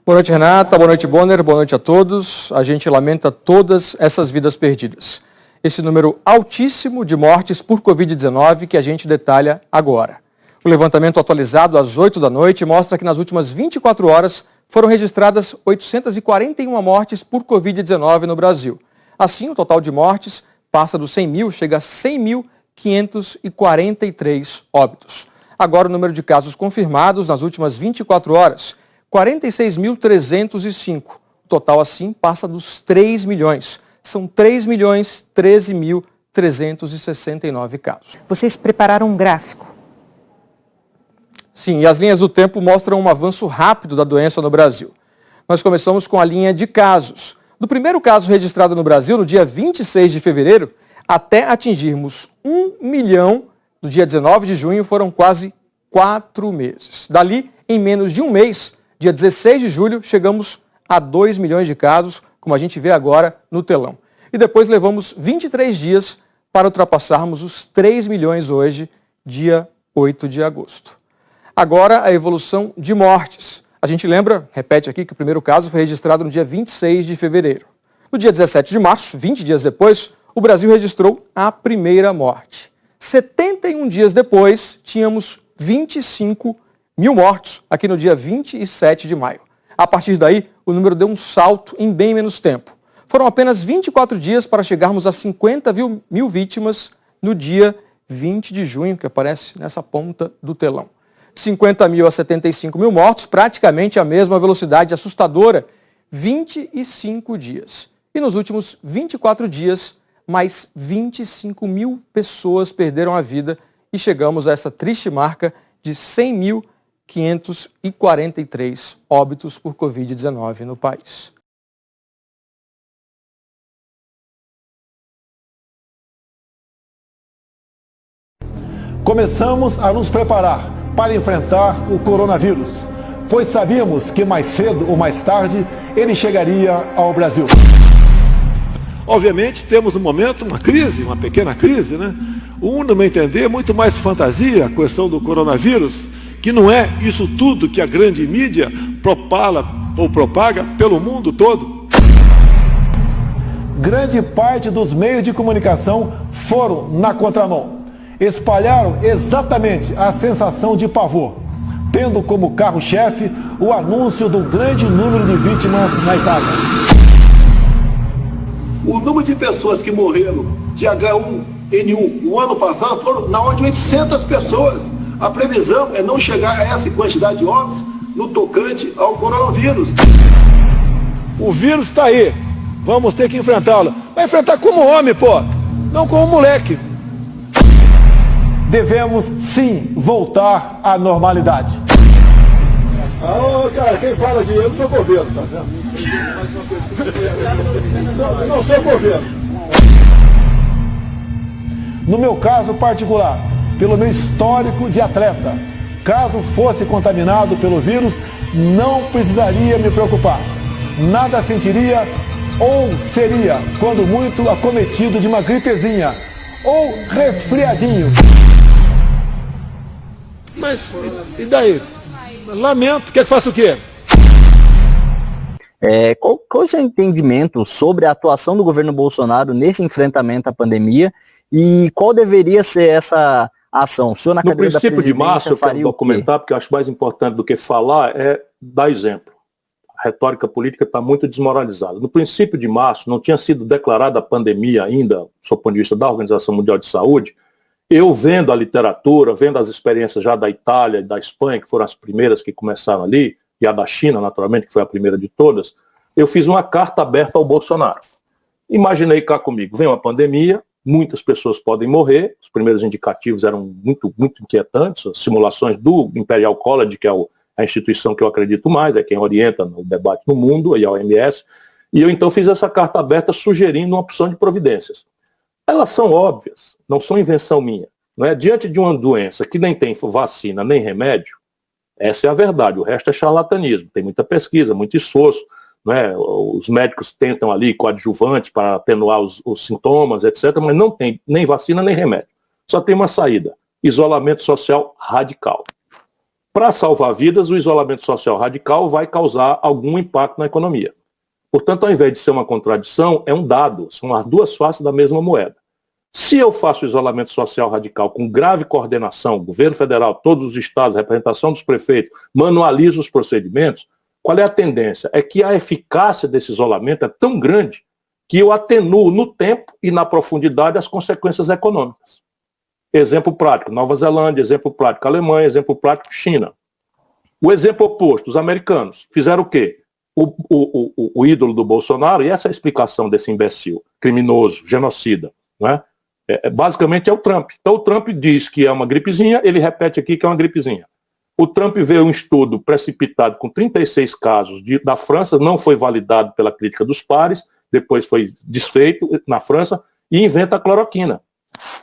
Boa noite, Renata. Boa noite, Bonner. Boa noite a todos. A gente lamenta todas essas vidas perdidas. Esse número altíssimo de mortes por Covid-19 que a gente detalha agora. O levantamento atualizado às 8 da noite mostra que nas últimas 24 horas foram registradas 841 mortes por Covid-19 no Brasil. Assim, o total de mortes passa dos 100 mil, chega a 100.543 óbitos. Agora, o número de casos confirmados nas últimas 24 horas, 46.305. O total, assim, passa dos 3 milhões. São 3.013.369 casos. Vocês prepararam um gráfico? Sim, e as linhas do tempo mostram um avanço rápido da doença no Brasil. Nós começamos com a linha de casos. Do primeiro caso registrado no Brasil, no dia 26 de fevereiro, até atingirmos 1 milhão, no dia 19 de junho, foram quase 4 meses. Dali, em menos de um mês, dia 16 de julho, chegamos a 2 milhões de casos, como a gente vê agora no telão. E depois levamos 23 dias para ultrapassarmos os 3 milhões hoje, dia 8 de agosto. Agora, a evolução de mortes. A gente lembra, repete aqui, que o primeiro caso foi registrado no dia 26 de fevereiro. No dia 17 de março, 20 dias depois, o Brasil registrou a primeira morte. 71 dias depois, tínhamos 25 mil mortos, aqui no dia 27 de maio. A partir daí, o número deu um salto em bem menos tempo. Foram apenas 24 dias para chegarmos a 50 mil vítimas no dia 20 de junho, que aparece nessa ponta do telão. 50 mil a 75 mil mortos, praticamente a mesma velocidade assustadora, 25 dias. E nos últimos 24 dias, mais 25 mil pessoas perderam a vida e chegamos a essa triste marca de 100.543 óbitos por Covid-19 no país. Começamos a nos preparar para enfrentar o coronavírus, pois sabíamos que mais cedo ou mais tarde ele chegaria ao Brasil. Obviamente temos no momento uma crise, uma pequena crise, né? No meu entender, muito mais fantasia a questão do coronavírus, que não é isso tudo que a grande mídia propaga pelo mundo todo. Grande parte dos meios de comunicação foram na contramão. Espalharam exatamente a sensação de pavor, tendo como carro-chefe o anúncio do grande número de vítimas na Itália. O número de pessoas que morreram de H1N1 no ano passado foram na ordem de 800 pessoas. A previsão é não chegar a essa quantidade de óbitos no tocante ao coronavírus. O vírus está aí, vamos ter que enfrentá-lo. Vai enfrentar como homem, pô, não como moleque. Devemos, sim, voltar à normalidade. Cara, quem fala de eu não sou governo, tá vendo? Não sou governo. No meu caso particular, pelo meu histórico de atleta, caso fosse contaminado pelo vírus, não precisaria me preocupar. Nada sentiria ou seria, quando muito, acometido de uma gripezinha ou resfriadinho. Mas, e daí? Lamento, quer que faça o quê? Qual é o seu entendimento sobre a atuação do governo Bolsonaro nesse enfrentamento à pandemia e qual deveria ser essa ação? O senhor, na cadeira da presidência, no princípio de março, eu quero faria comentar, porque eu acho mais importante do que falar é dar exemplo. A retórica política está muito desmoralizada. No princípio de março, não tinha sido declarada a pandemia ainda, do ponto de vista da Organização Mundial de Saúde. Eu vendo a literatura, vendo as experiências já da Itália e da Espanha, que foram as primeiras que começaram ali, e a da China, naturalmente, que foi a primeira de todas, eu fiz uma carta aberta ao Bolsonaro. Imaginei cá comigo, vem uma pandemia, muitas pessoas podem morrer, os primeiros indicativos eram muito, muito inquietantes, as simulações do Imperial College, que é a instituição que eu acredito mais, é quem orienta no debate no mundo, e a OMS, e eu então fiz essa carta aberta sugerindo uma opção de providências. Elas são óbvias, não são invenção minha. Não é? Diante de uma doença que nem tem vacina nem remédio, essa é a verdade, o resto é charlatanismo. Tem muita pesquisa, muito esforço. Não é? Os médicos tentam ali coadjuvantes para atenuar os sintomas, etc., mas não tem nem vacina nem remédio. Só tem uma saída, isolamento social radical. Para salvar vidas, o isolamento social radical vai causar algum impacto na economia. Portanto, ao invés de ser uma contradição, é um dado, são as duas faces da mesma moeda. Se eu faço isolamento social radical com grave coordenação, governo federal, todos os estados, representação dos prefeitos, manualizo os procedimentos, qual é a tendência? É que a eficácia desse isolamento é tão grande que eu atenuo no tempo e na profundidade as consequências econômicas. Exemplo prático, Nova Zelândia, exemplo prático, Alemanha, exemplo prático, China. O exemplo oposto, os americanos, fizeram o quê? O ídolo do Bolsonaro, e essa é a explicação desse imbecil, criminoso, genocida, né? Basicamente é o Trump. Então o Trump diz que é uma gripezinha, ele repete aqui que é uma gripezinha. O Trump veio um estudo precipitado com 36 casos da França, não foi validado pela crítica dos pares, depois foi desfeito na França, e inventa a cloroquina.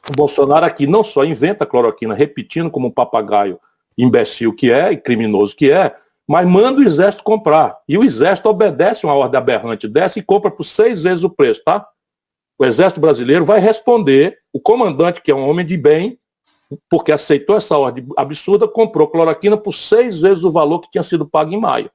O Bolsonaro aqui não só inventa a cloroquina, repetindo como um papagaio imbecil que é, e criminoso que é, mas manda o exército comprar. E o exército obedece uma ordem aberrante dessa e compra por 6 vezes o preço, tá? O exército brasileiro vai responder, o comandante, que é um homem de bem, porque aceitou essa ordem absurda, comprou cloroquina por 6 vezes o valor que tinha sido pago em maio.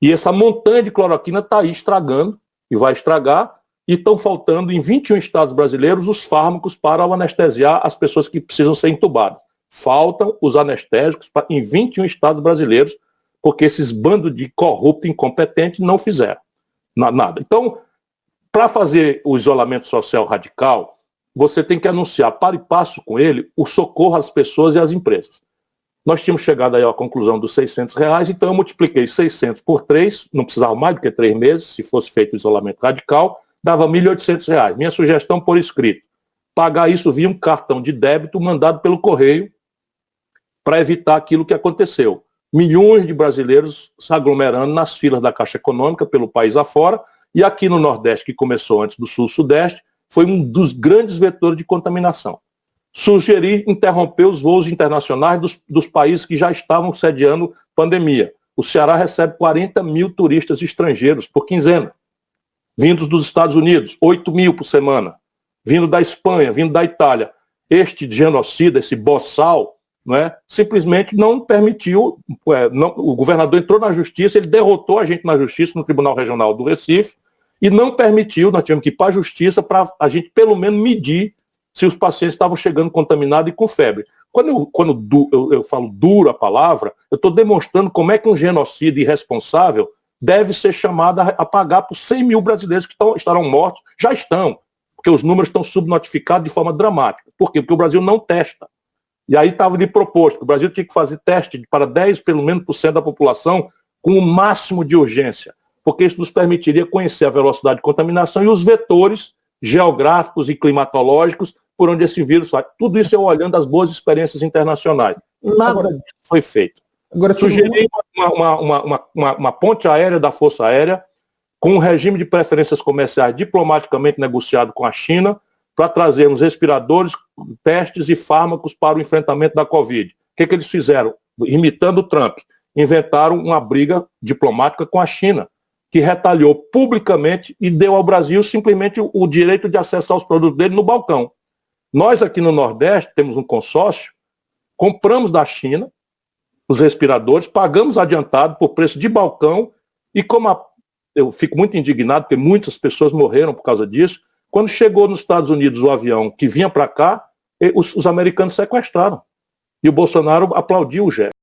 E essa montanha de cloroquina está aí estragando, e vai estragar, e estão faltando em 21 estados brasileiros os fármacos para anestesiar as pessoas que precisam ser entubadas. Faltam os anestésicos em 21 estados brasileiros, porque esses bandos de corrupto incompetente não fizeram nada. Então, para fazer o isolamento social radical, você tem que anunciar, para e passo com ele, o socorro às pessoas e às empresas. Nós tínhamos chegado aí à conclusão dos R$600, então eu multipliquei 600 por 3, não precisava mais do que 3 meses, se fosse feito o isolamento radical, dava R$1.800. Minha sugestão por escrito, pagar isso via um cartão de débito mandado pelo correio para evitar aquilo que aconteceu. Milhões de brasileiros se aglomerando nas filas da Caixa Econômica pelo país afora, e aqui no Nordeste, que começou antes do Sul-Sudeste, foi um dos grandes vetores de contaminação. Sugeri interromper os voos internacionais dos países que já estavam sediando pandemia. O Ceará recebe 40 mil turistas estrangeiros por quinzena, vindos dos Estados Unidos, 8 mil por semana, vindo da Espanha, vindo da Itália. Este genocida, esse boçal, simplesmente não permitiu, o governador entrou na justiça, ele derrotou a gente na justiça, no Tribunal Regional do Recife, e não permitiu, nós tivemos que ir para a justiça para a gente pelo menos medir se os pacientes estavam chegando contaminados e com febre. Quando eu falo duro a palavra, eu estou demonstrando como é que um genocida irresponsável deve ser chamado a pagar por 100 mil brasileiros que estarão mortos, já estão, porque os números estão subnotificados de forma dramática. Por quê? Porque o Brasil não testa. E aí estava de proposto que o Brasil tinha que fazer teste para 10, pelo menos, por cento da população com o máximo de urgência, porque isso nos permitiria conhecer a velocidade de contaminação e os vetores geográficos e climatológicos por onde esse vírus vai. Tudo isso é olhando as boas experiências internacionais. Nada disso foi feito. Agora, sugeri uma ponte aérea da Força Aérea com um regime de preferências comerciais diplomaticamente negociado com a China para trazermos respiradores, testes e fármacos para o enfrentamento da Covid. O que eles fizeram? Imitando o Trump, inventaram uma briga diplomática com a China, que retalhou publicamente e deu ao Brasil simplesmente o direito de acessar os produtos dele no balcão. Nós aqui no Nordeste temos um consórcio, compramos da China os respiradores, pagamos adiantado por preço de balcão e eu fico muito indignado porque muitas pessoas morreram por causa disso, quando chegou nos Estados Unidos o avião que vinha para cá, os americanos sequestraram. E o Bolsonaro aplaudiu o gesto.